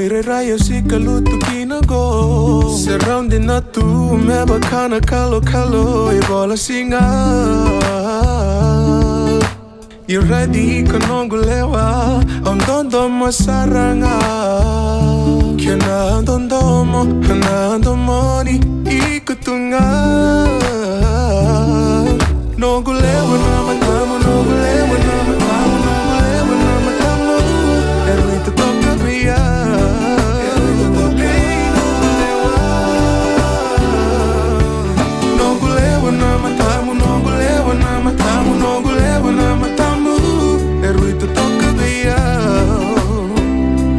Raya sika lutu kinago surrounding na tu meba kana kalo e bola singa. You ready kanongulewa ondondo masaranga kena ondondo moni ikutunga nongulewa na matamu nongulewa na matamu nongulewa na matamu erwito toka bia nongulewa na matamu nongulewa na matamu nongulewa na matamu erwito toka bia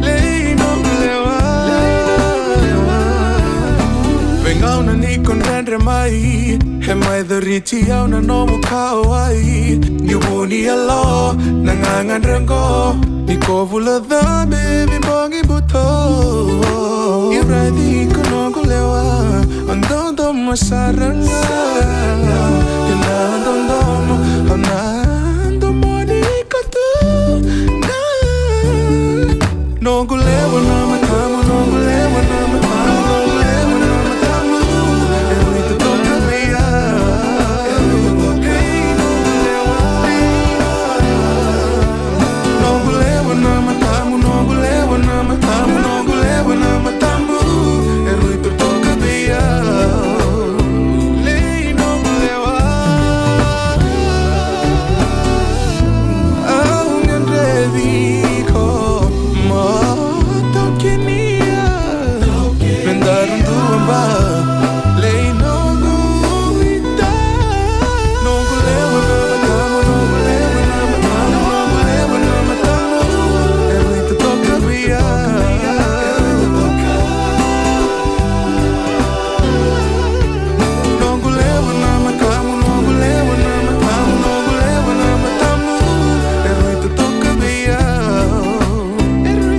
lei nongulewa vengao na ni con rendre mai he mai the riti au na no mukao ai ni boni alo na ngangan rengo ni kovula da baby bongi buto iradi konogulewa andondo masaranga anando moni katu na nongulewa na matamu nongulewa na matamu nongulewa na matamu erwito toka bia nongulewa na matamu nongulewa na matamu nongulewa na matamu erwito toka bia lei nongulewa aungan rediko mo tokenia mendarun duamba lei nonguita nongulewa na matamu nongulewa na matamu nongulewa na matamu erwito toka bia nongulewa na matamu nongulewa na matamu nongulewa na matamu erwito toka bia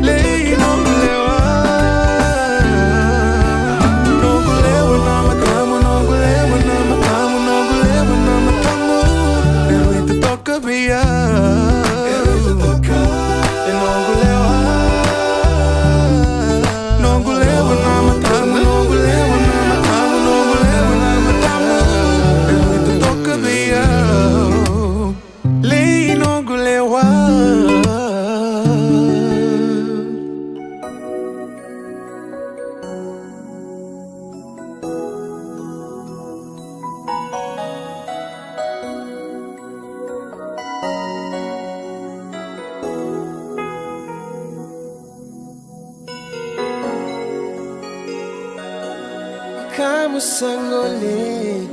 lei nongulewa nongulewa na matamu nongulewa na matamu nongulewa na matamu erwito toka bia nongulewa nongulewa na matamu nongulewa na matamu nongulewa na matamu erwito toka bia lei nongulewa. Kamu sangole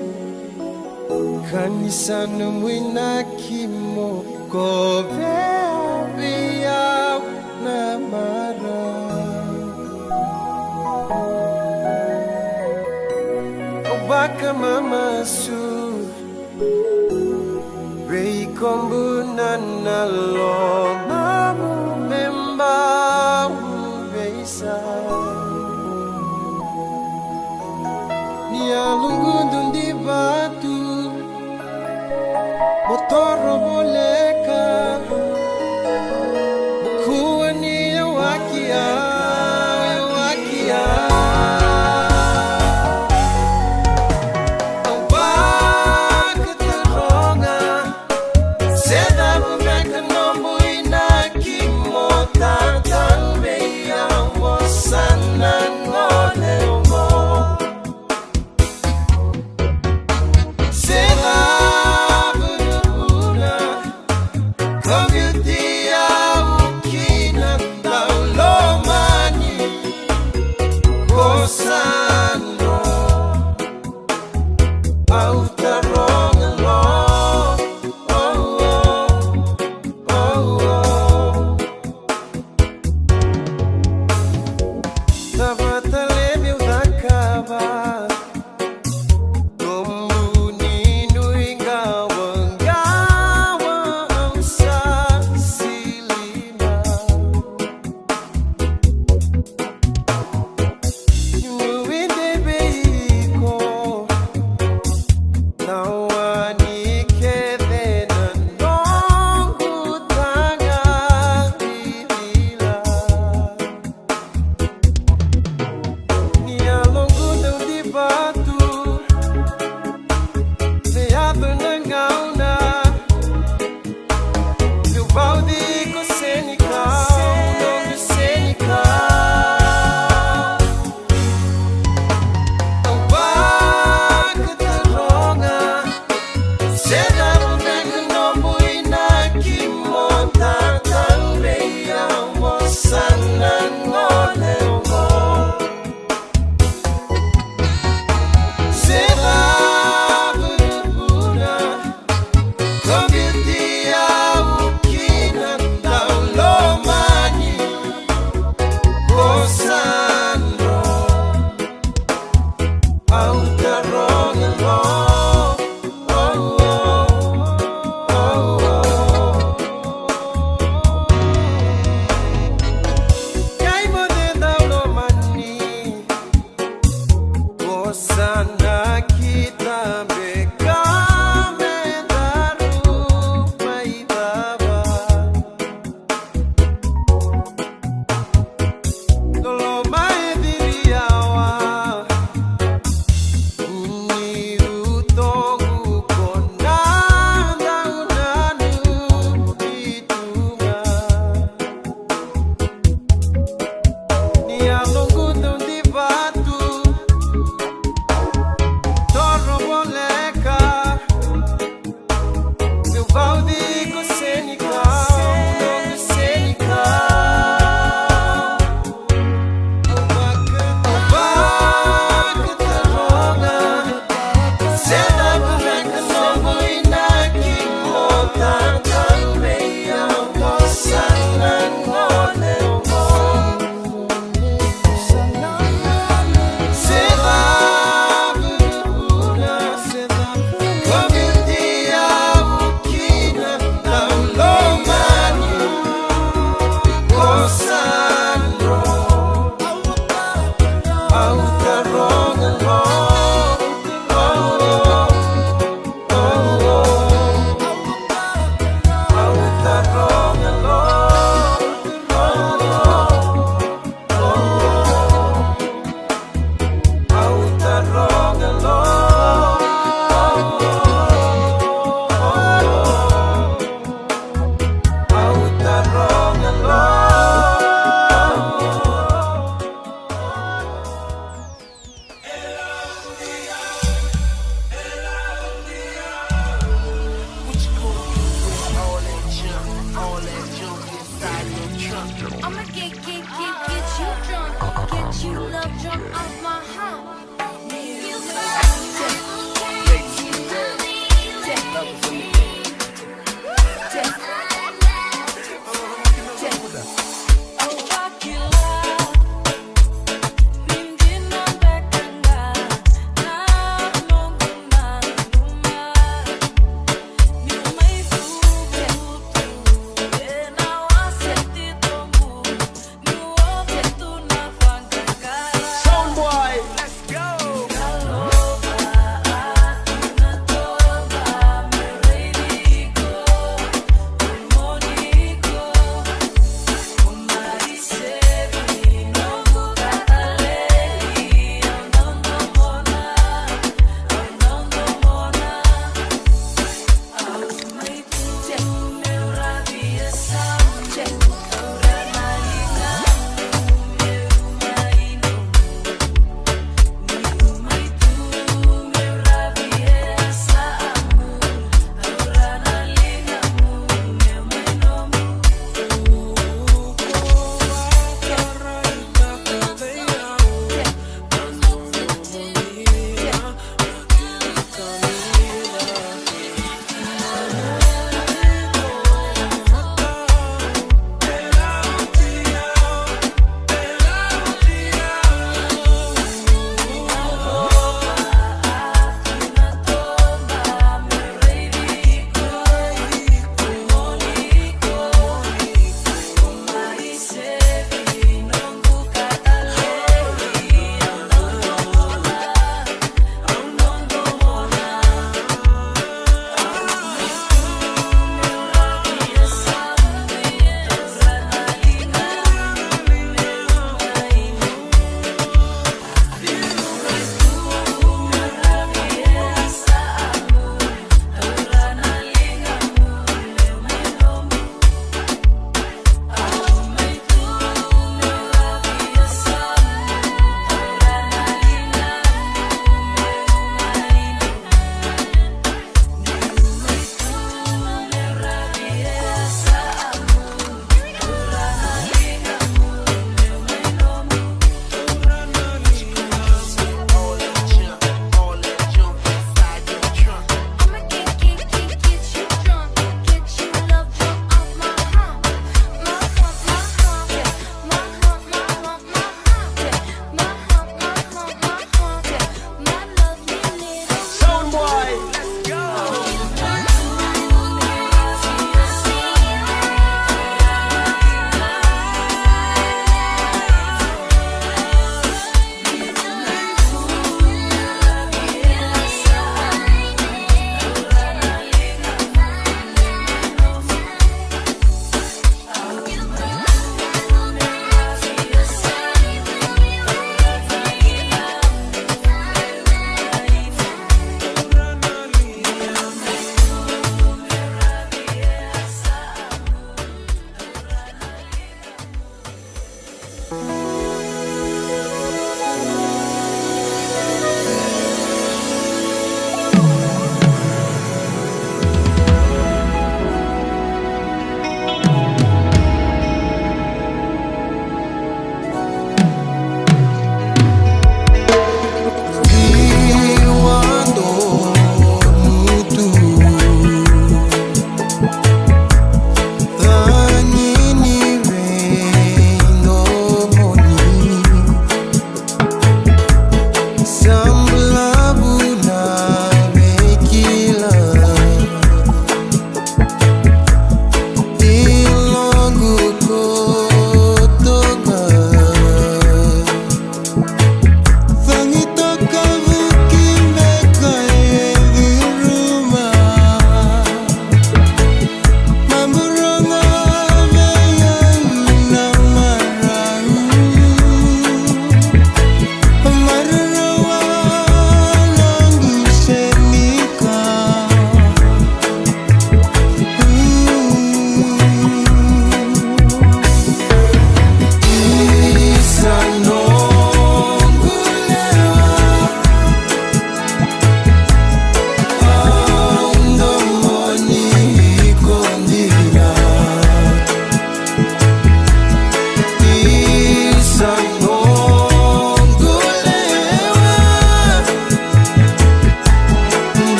kanisano mwina kimo kobe biya na mara obaka mama su rei kombu nanalo mamu memba beisa Nialungu di batu motor boleka kuani wakia wakia Oba keteronga seda bumeka nombu inaki motan meya wasana ngone Sela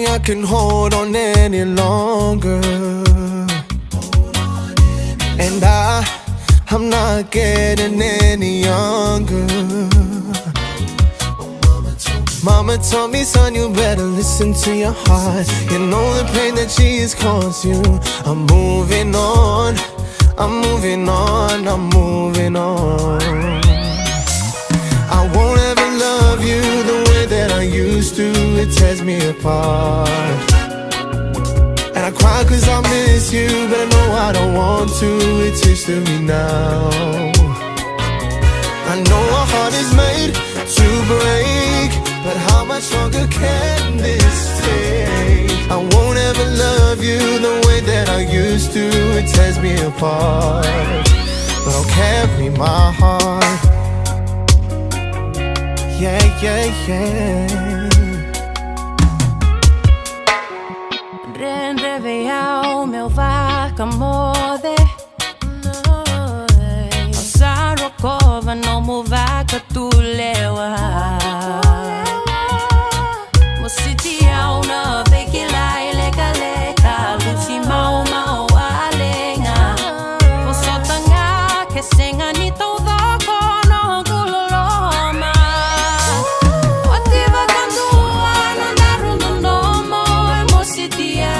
I can hold on any longer. And I'm not getting any younger. Mama told me, son, you better listen to your heart. You know the pain that she has caused you. I'm moving on, I'm moving on, I'm moving on. I won't ever love you the way that I used to. It tears me apart. And I cry cause I miss you, but I know I don't want to. It's history now. I know our heart is made to break, but how much longer can this take? I won't ever love you the way that I used to. It tears me apart, but I'll carry my heart. Yeah, yeah, yeah. Renreveia o meu vaca mode. Osaro kova no mu vaca tu lewa. Mositia una vekila ileka leka. Lusi mau mau alenga. Mosotanga ke senga ni todo kono kuloloma. Otiva kandua na darundo nomo emositia.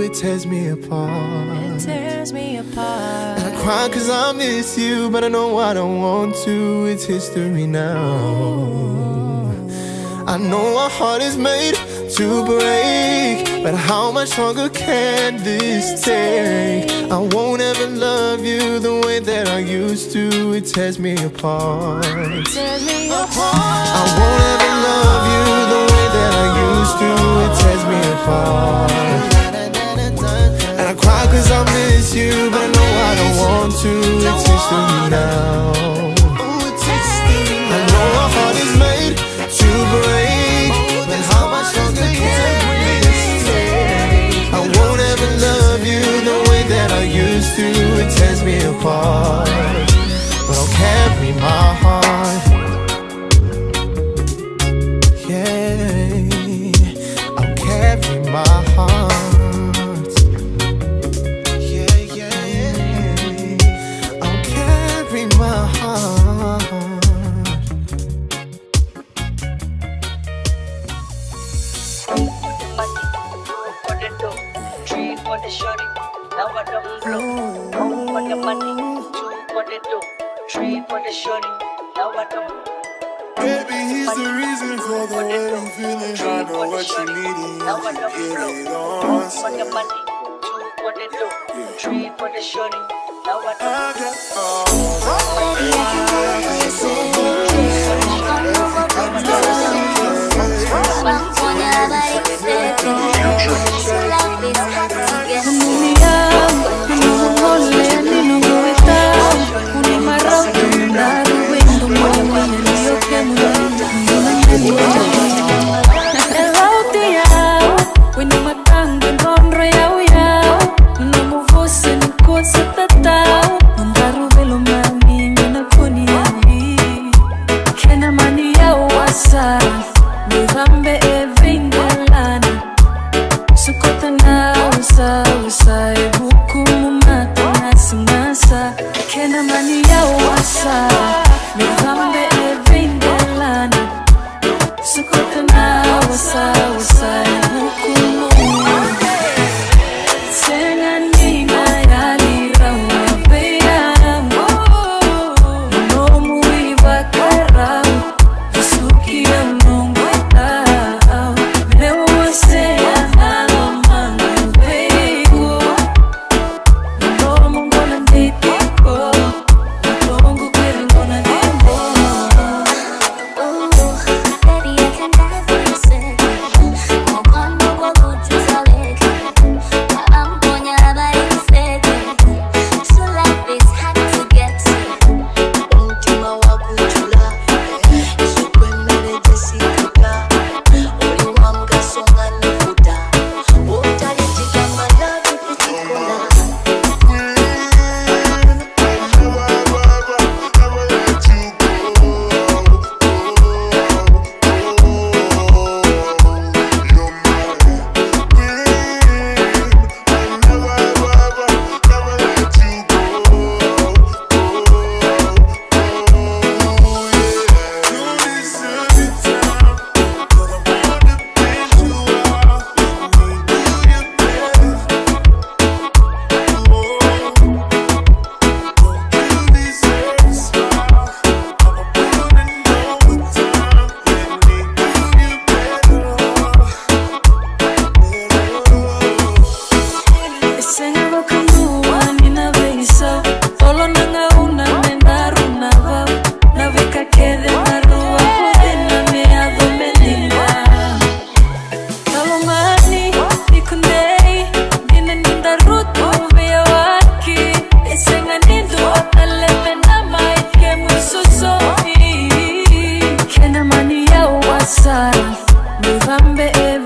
It tears me apart. It tears me apart. And I cry cause I miss you, but I know I don't want to. It's history now. I know our heart is made to break, but how much longer can this take? I won't ever love you the way that I used to. It tears me apart. It tears me apart. I won't ever love you the way that I used to. It tears me apart. And I cry cause I miss you, but I know I don't want to. It's history now. I know our heart is made to break, but how much longer can this take? I won't ever love you the way that I used to. It tears me apart, but I'll carry my heart. Yeah, I'll carry my heart. Baby, he's the reason for the way I'm feeling. I know what you need and you can get it on. I got Deep eve